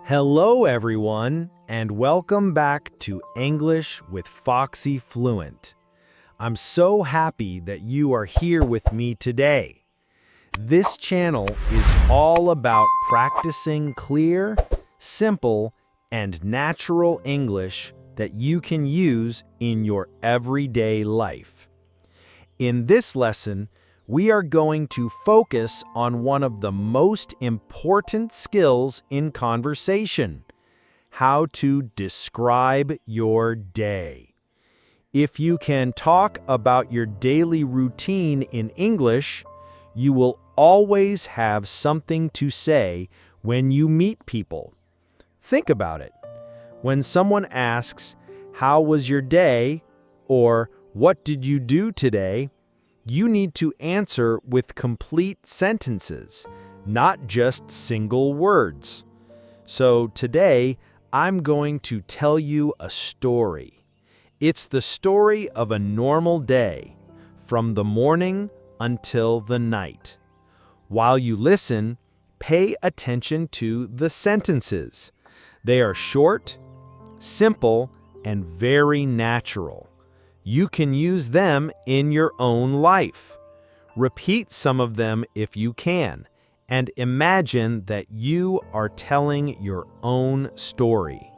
Hello, everyone, and welcome back to English with Foxy Fluent. I'm so happy that you are here with me today. This channel is all about practicing clear, simple, and natural English that you can use in your everyday life. In this lesson, we are going to focus on one of the most important skills in conversation: how to describe your day. If you can talk about your daily routine in English, you will always have something to say when you meet people. Think about it. When someone asks, "How was your day?" or "What did you do today?" you need to answer with complete sentences, not just single words. So today, I'm going to tell you a story. It's the story of a normal day, from the morning until the night. While you listen, pay attention to the sentences. They are short, simple, and very natural. You can use them in your own life. Repeat some of them if you can, and imagine that you are telling your own story.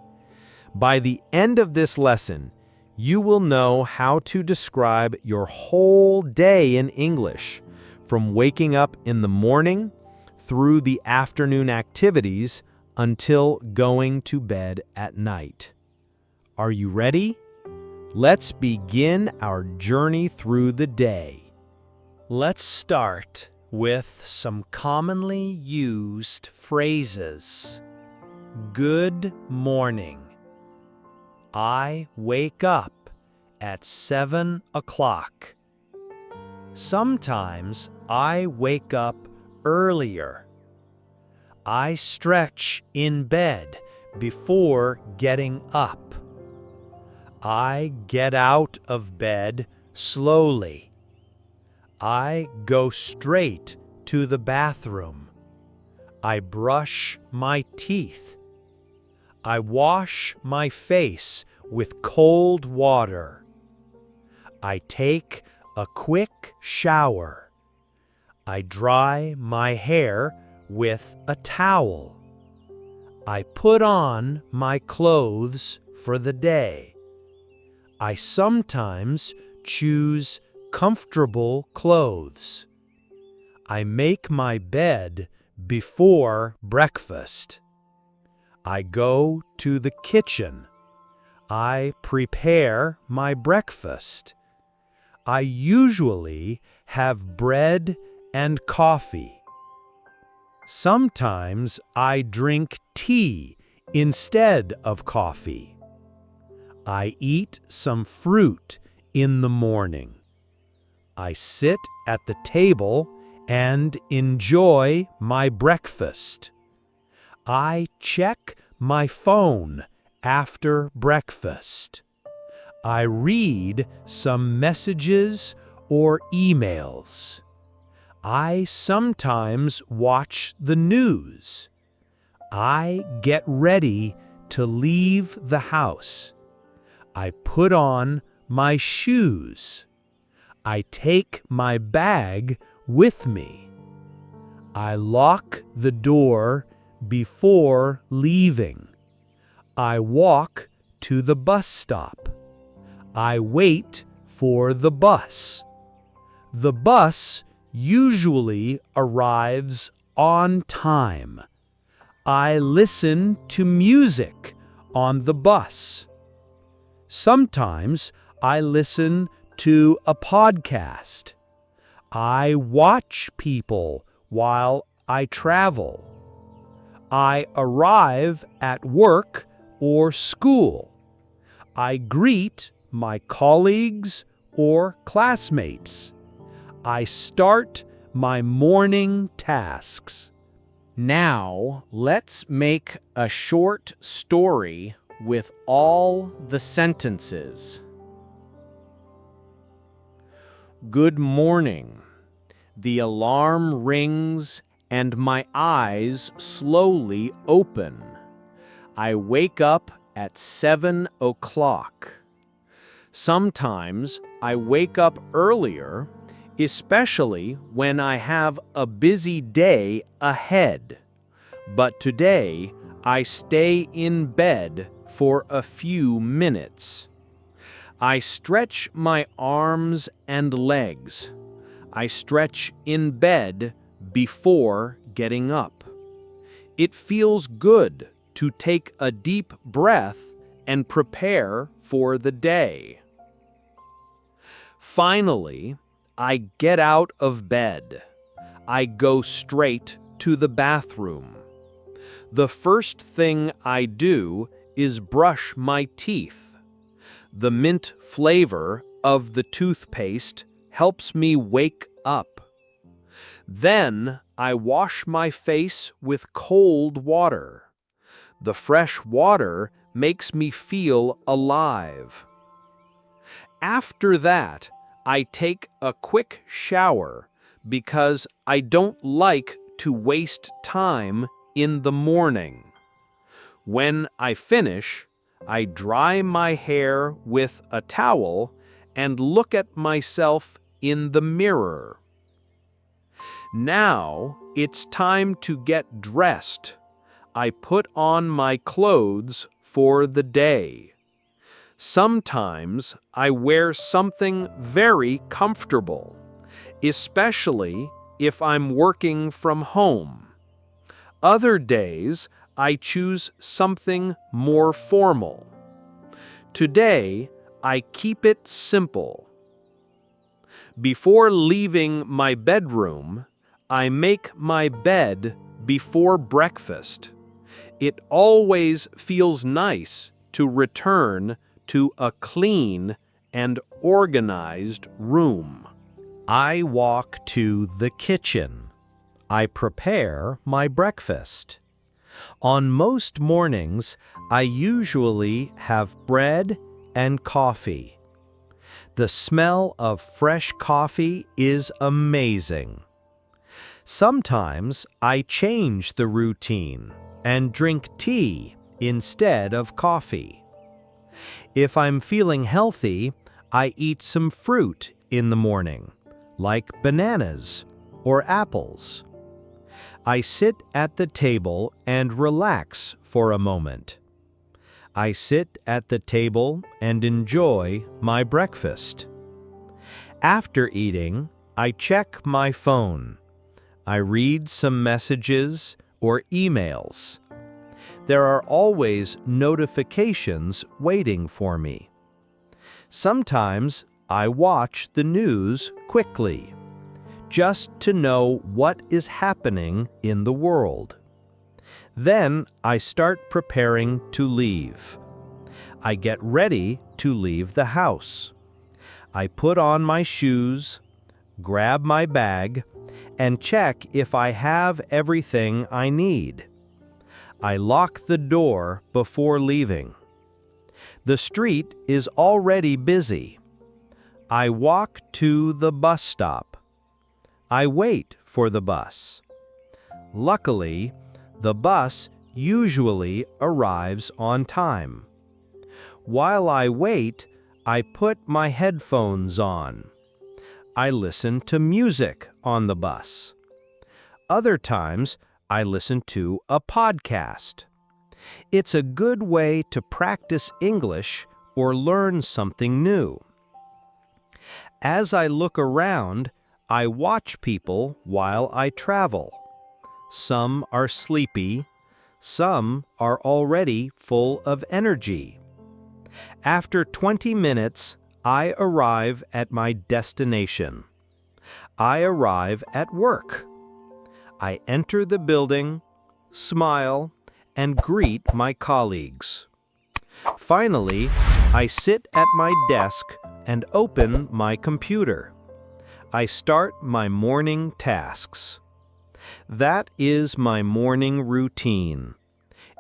By the end of this lesson, you will know how to describe your whole day in English, from waking up in the morning through the afternoon activities until going to bed at night. Are you ready? Let's begin our journey through the day. Let's start with some commonly used phrases. Good morning. I wake up at 7 o'clock. Sometimes I wake up earlier. I stretch in bed before getting up. I get out of bed slowly. I go straight to the bathroom. I brush my teeth. I wash my face with cold water. I take a quick shower. I dry my hair with a towel. I put on my clothes for the day. I sometimes choose comfortable clothes. I make my bed before breakfast. I go to the kitchen. I prepare my breakfast. I usually have bread and coffee. Sometimes I drink tea instead of coffee. I eat some fruit in the morning. I sit at the table and enjoy my breakfast. I check my phone after breakfast. I read some messages or emails. I sometimes watch the news. I get ready to leave the house. I put on my shoes. I take my bag with me. I lock the door before leaving. I walk to the bus stop. I wait for the bus. The bus usually arrives on time. I listen to music on the bus. Sometimes I listen to a podcast. I watch people while I travel. I arrive at work or school. I greet my colleagues or classmates. I start my morning tasks. Now, let's make a short story with all the sentences. Good morning. The alarm rings and my eyes slowly open. I wake up at 7 o'clock. Sometimes I wake up earlier, especially when I have a busy day ahead. But today, I stay in bed for a few minutes. I stretch my arms and legs. I stretch in bed before getting up. It feels good to take a deep breath and prepare for the day. Finally, I get out of bed. I go straight to the bathroom. The first thing I do is brush my teeth. The mint flavor of the toothpaste helps me wake up. Then I wash my face with cold water. The fresh water makes me feel alive. After that, I take a quick shower because I don't like to waste time in the morning. When I finish, I dry my hair with a towel and look at myself in the mirror. Now it's time to get dressed. I put on my clothes for the day. Sometimes I wear something very comfortable, especially if I'm working from home. Other days, I choose something more formal. Today, I keep it simple. Before leaving my bedroom, I make my bed before breakfast. It always feels nice to return to a clean and organized room. I walk to the kitchen. I prepare my breakfast. On most mornings, I usually have bread and coffee. The smell of fresh coffee is amazing. Sometimes I change the routine and drink tea instead of coffee. If I'm feeling healthy, I eat some fruit in the morning, like bananas or apples. I sit at the table and relax for a moment. I sit at the table and enjoy my breakfast. After eating, I check my phone. I read some messages or emails. There are always notifications waiting for me. Sometimes I watch the news quickly, just to know what is happening in the world. Then I start preparing to leave. I get ready to leave the house. I put on my shoes, grab my bag, and check if I have everything I need. I lock the door before leaving. The street is already busy. I walk to the bus stop. I wait for the bus. Luckily, the bus usually arrives on time. While I wait, I put my headphones on. I listen to music on the bus. Other times, I listen to a podcast. It's a good way to practice English or learn something new. As I look around, I watch people while I travel. Some are sleepy, some are already full of energy. After 20 minutes, I arrive at my destination. I arrive at work. I enter the building, smile, and greet my colleagues. Finally, I sit at my desk and open my computer. I start my morning tasks. That is my morning routine.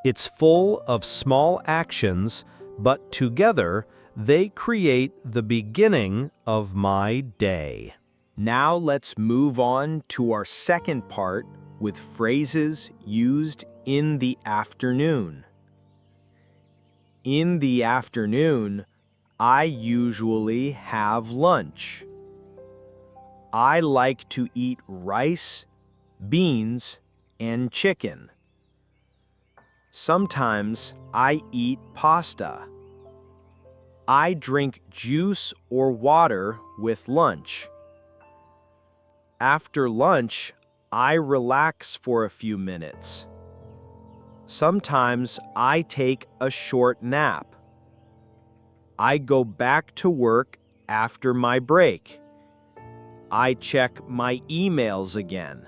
It's full of small actions, but together they create the beginning of my day. Now let's move on to our second part with phrases used in the afternoon. In the afternoon, I usually have lunch. I like to eat rice, beans, and chicken. Sometimes I eat pasta. I drink juice or water with lunch. After lunch, I relax for a few minutes. Sometimes I take a short nap. I go back to work after my break. I check my emails again.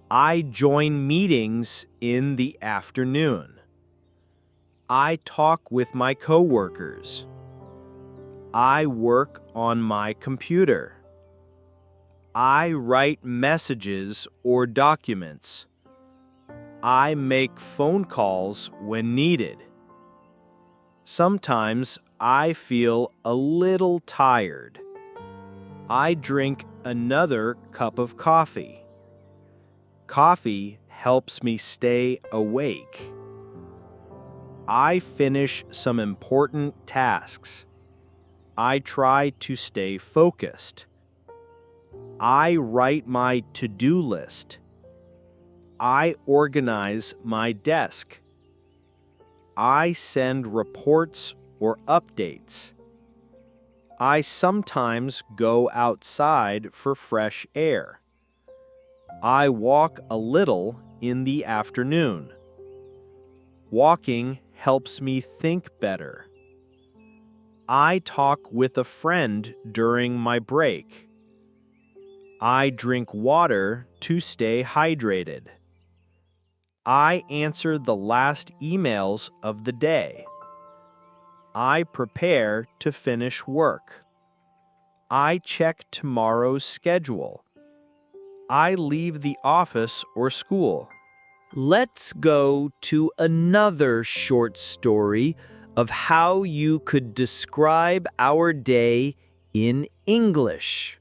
I join meetings in the afternoon. I talk with my coworkers. I work on my computer. I write messages or documents. I make phone calls when needed. Sometimes I feel a little tired. I drink another cup of coffee. Coffee helps me stay awake. I finish some important tasks. I try to stay focused. I write my to-do list. I organize my desk. I send reports or updates. I sometimes go outside for fresh air. I walk a little in the afternoon. Walking helps me think better. I talk with a friend during my break. I drink water to stay hydrated. I answer the last emails of the day. I prepare to finish work. I check tomorrow's schedule. I leave the office or school. Let's go to another short story of how you could describe our day in English.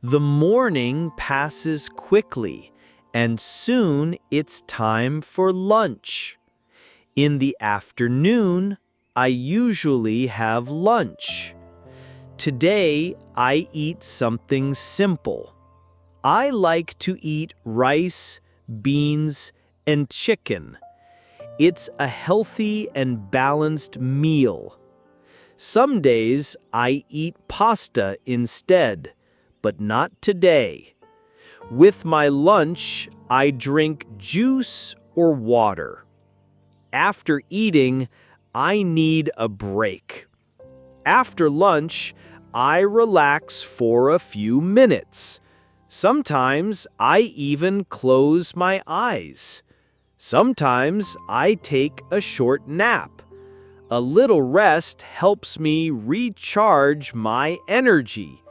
The morning passes quickly, and soon it's time for lunch. In the afternoon, I usually have lunch. Today, I eat something simple. I like to eat rice, beans, and chicken. It's a healthy and balanced meal. Some days I eat pasta instead, but not today. With my lunch, I drink juice or water. After eating, I need a break. After lunch, I relax for a few minutes. Sometimes I even close my eyes. Sometimes I take a short nap. A little rest helps me recharge my energy.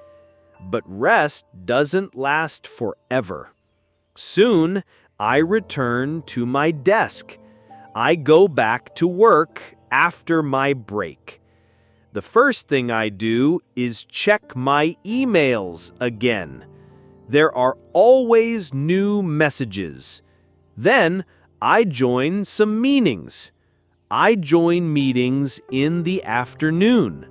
But rest doesn't last forever. Soon, I return to my desk. I go back to work after my break. The first thing I do is check my emails again. There are always new messages. Then, I join some meetings. I join meetings in the afternoon.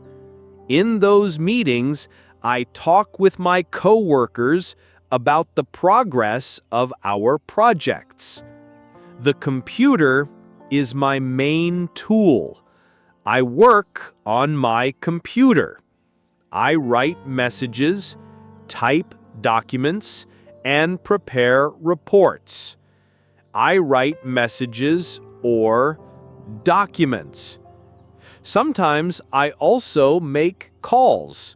In those meetings, I talk with my coworkers about the progress of our projects. The computer is my main tool. I work on my computer. I write messages, type documents, and prepare reports. I write messages or documents. Sometimes I also make calls.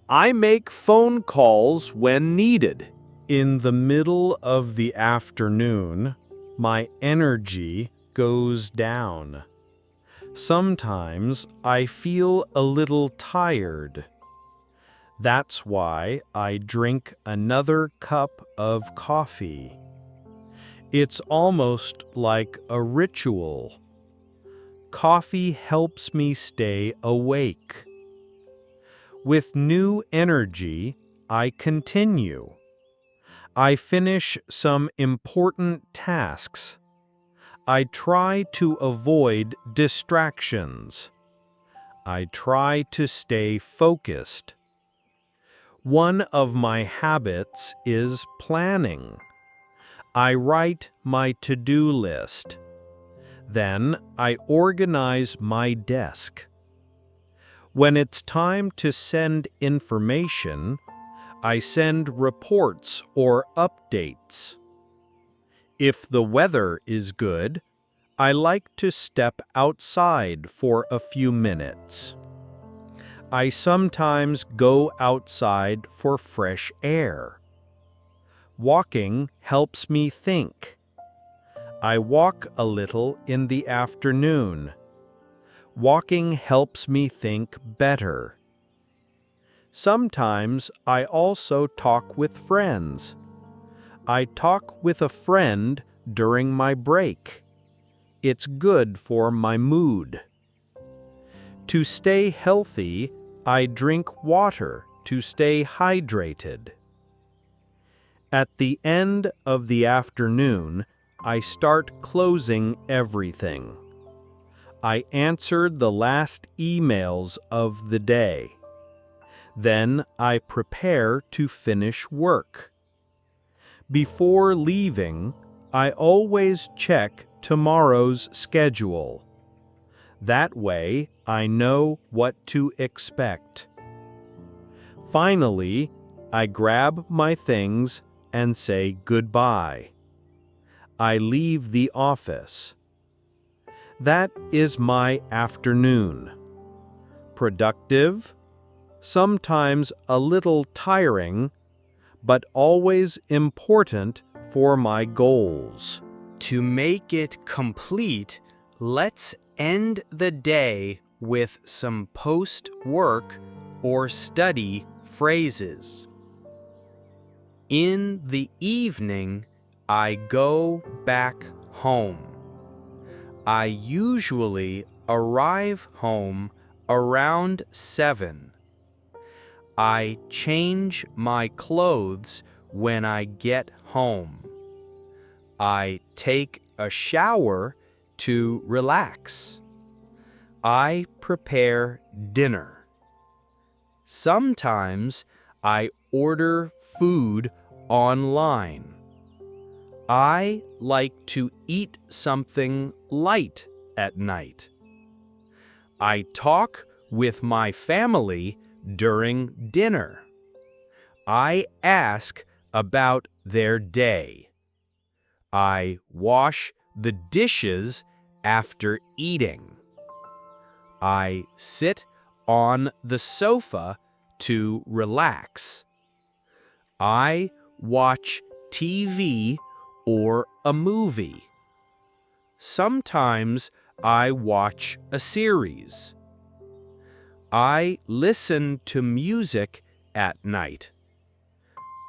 I make phone calls when needed. In the middle of the afternoon, my energy goes down. Sometimes I feel a little tired. That's why I drink another cup of coffee. It's almost like a ritual. Coffee helps me stay awake. With new energy, I continue. I finish some important tasks. I try to avoid distractions. I try to stay focused. One of my habits is planning. I write my to-do list. Then I organize my desk. When it's time to send information, I send reports or updates. If the weather is good, I like to step outside for a few minutes. I sometimes go outside for fresh air. Walking helps me think. I walk a little in the afternoon. Walking helps me think better. Sometimes I also talk with friends. I talk with a friend during my break. It's good for my mood. To stay healthy, I drink water to stay hydrated. At the end of the afternoon, I start closing everything. I answered the last emails of the day. Then I prepare to finish work. Before leaving, I always check tomorrow's schedule. That way, I know what to expect. Finally, I grab my things and say goodbye. I leave the office. That is my afternoon. Productive, sometimes a little tiring, but always important for my goals. To make it complete, let's end the day with some post-work or study phrases. In the evening, I go back home. I usually arrive home around 7. I change my clothes when I get home. I take a shower to relax. I prepare dinner. Sometimes I order food online. I like to eat something light at night. I talk with my family during dinner. I ask about their day. I wash the dishes after eating. I sit on the sofa to relax. I watch TV or a movie. Sometimes I watch a series. I listen to music at night.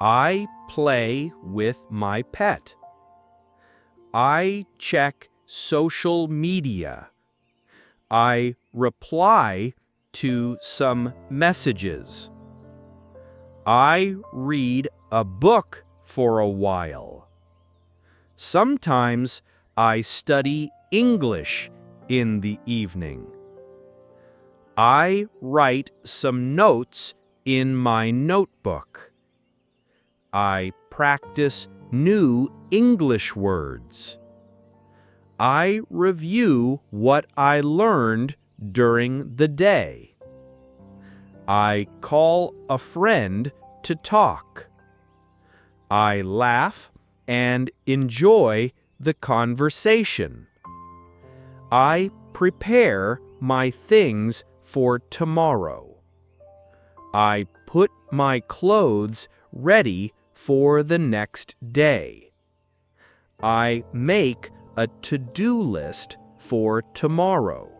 I play with my pet. I check social media. I reply to some messages. I read a book for a while. Sometimes I study English in the evening. I write some notes in my notebook. I practice new English words. I review what I learned during the day. I call a friend to talk. I laugh and enjoy the conversation. I prepare my things for tomorrow. I put my clothes ready for the next day. I make a to-do list for tomorrow.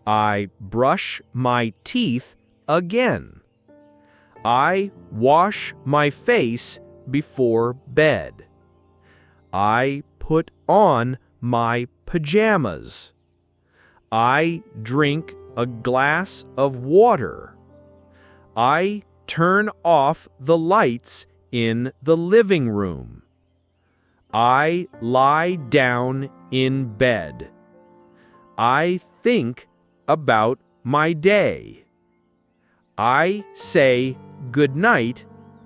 I brush my teeth again. I wash my face before bed. I put on my pajamas. I drink a glass of water. I turn off the lights in the living room. I lie down in bed. I think about my day. I say good night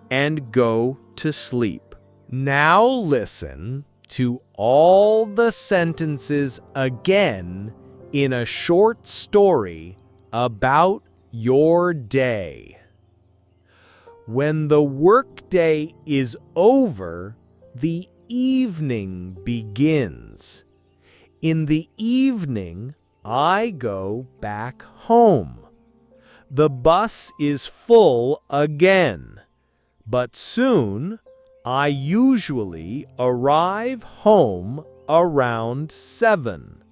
and go to sleep. Now listen to all the sentences again in a short story about your day. When the workday is over, the evening begins. In the evening, I go back home. The bus is full again, but soon I usually arrive home around 7.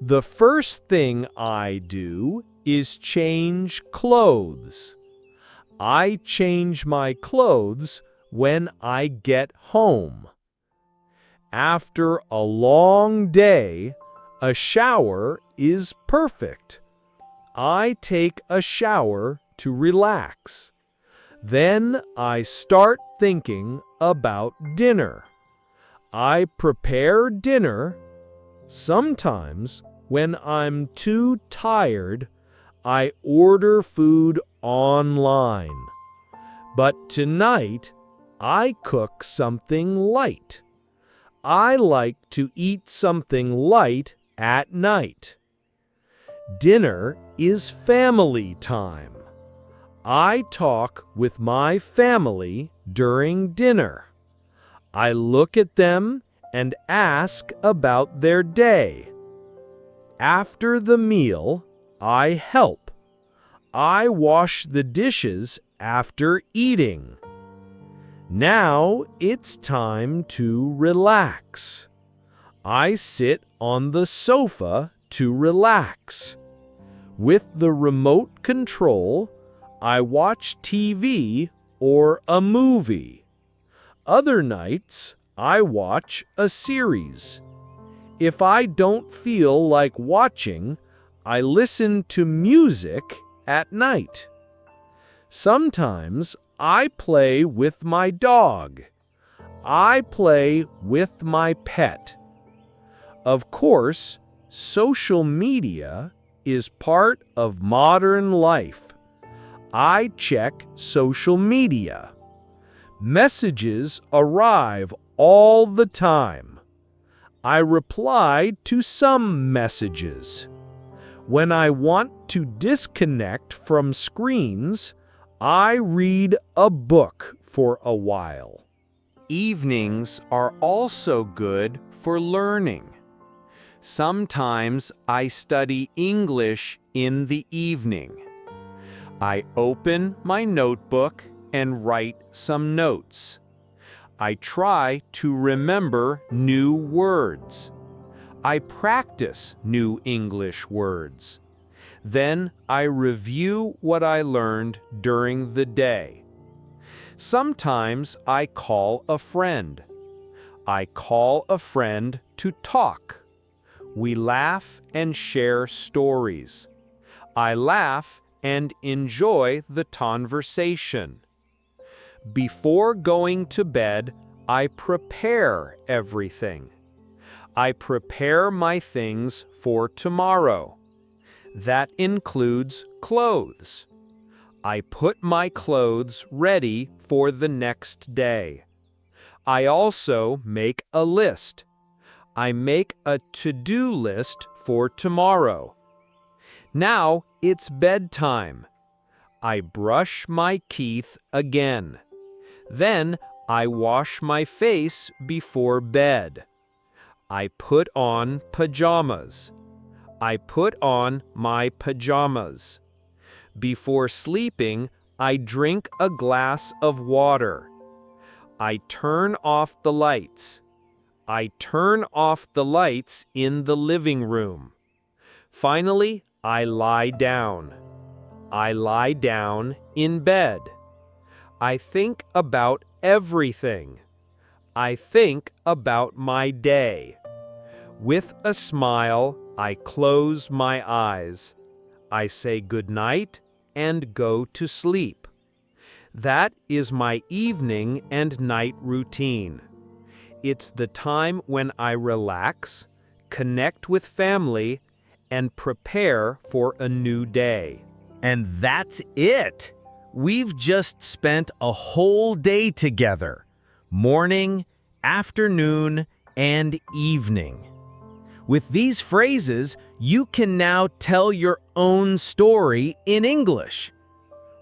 The first thing I do is change clothes. I change my clothes when I get home. After a long day, a shower is perfect. I take a shower to relax. Then I start thinking about dinner. I prepare dinner. Sometimes, when I'm too tired, I order food online. But tonight, I cook something light. I like to eat something light at night. Dinner is family time. I talk with my family during dinner. I look at them and ask about their day. After the meal, I help. I wash the dishes after eating. Now it's time to relax. I sit on the sofa to relax. With the remote control, I watch TV or a movie. Other nights, I watch a series. If I don't feel like watching, I listen to music at night. Sometimes I play with my dog. I play with my pet. Of course, social media is part of modern life. I check social media. Messages arrive all the time. I reply to some messages. When I want to disconnect from screens, I read a book for a while. Evenings are also good for learning. Sometimes I study English in the evening. I open my notebook and write some notes. I try to remember new words. I practice new English words. Then I review what I learned during the day. Sometimes I call a friend. I call a friend to talk. We laugh and share stories. I laugh and enjoy the conversation. Before going to bed, I prepare everything. I prepare my things for tomorrow. That includes clothes. I put my clothes ready for the next day. I also make a list. I make a to-do list for tomorrow. Now it's bedtime. I brush my teeth again. Then I wash my face before bed. I put on pajamas. I put on my pajamas. Before sleeping, I drink a glass of water. I turn off the lights. I turn off the lights in the living room. Finally, I lie down. I lie down in bed. I think about everything. I think about my day. With a smile, I close my eyes. I say goodnight and go to sleep. That is my evening and night routine. It's the time when I relax, connect with family, and prepare for a new day. And that's it. We've just spent a whole day together. Morning, afternoon, and evening. With these phrases, you can now tell your own story in English.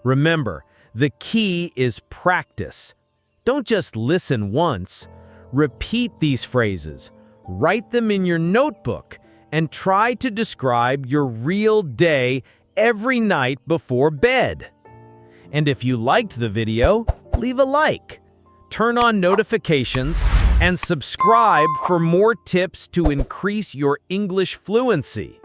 Remember, the key is practice. Don't just listen once. Repeat these phrases, write them in your notebook, and try to describe your real day every night before bed. And if you liked the video, leave a like, turn on notifications, and subscribe for more tips to increase your English fluency.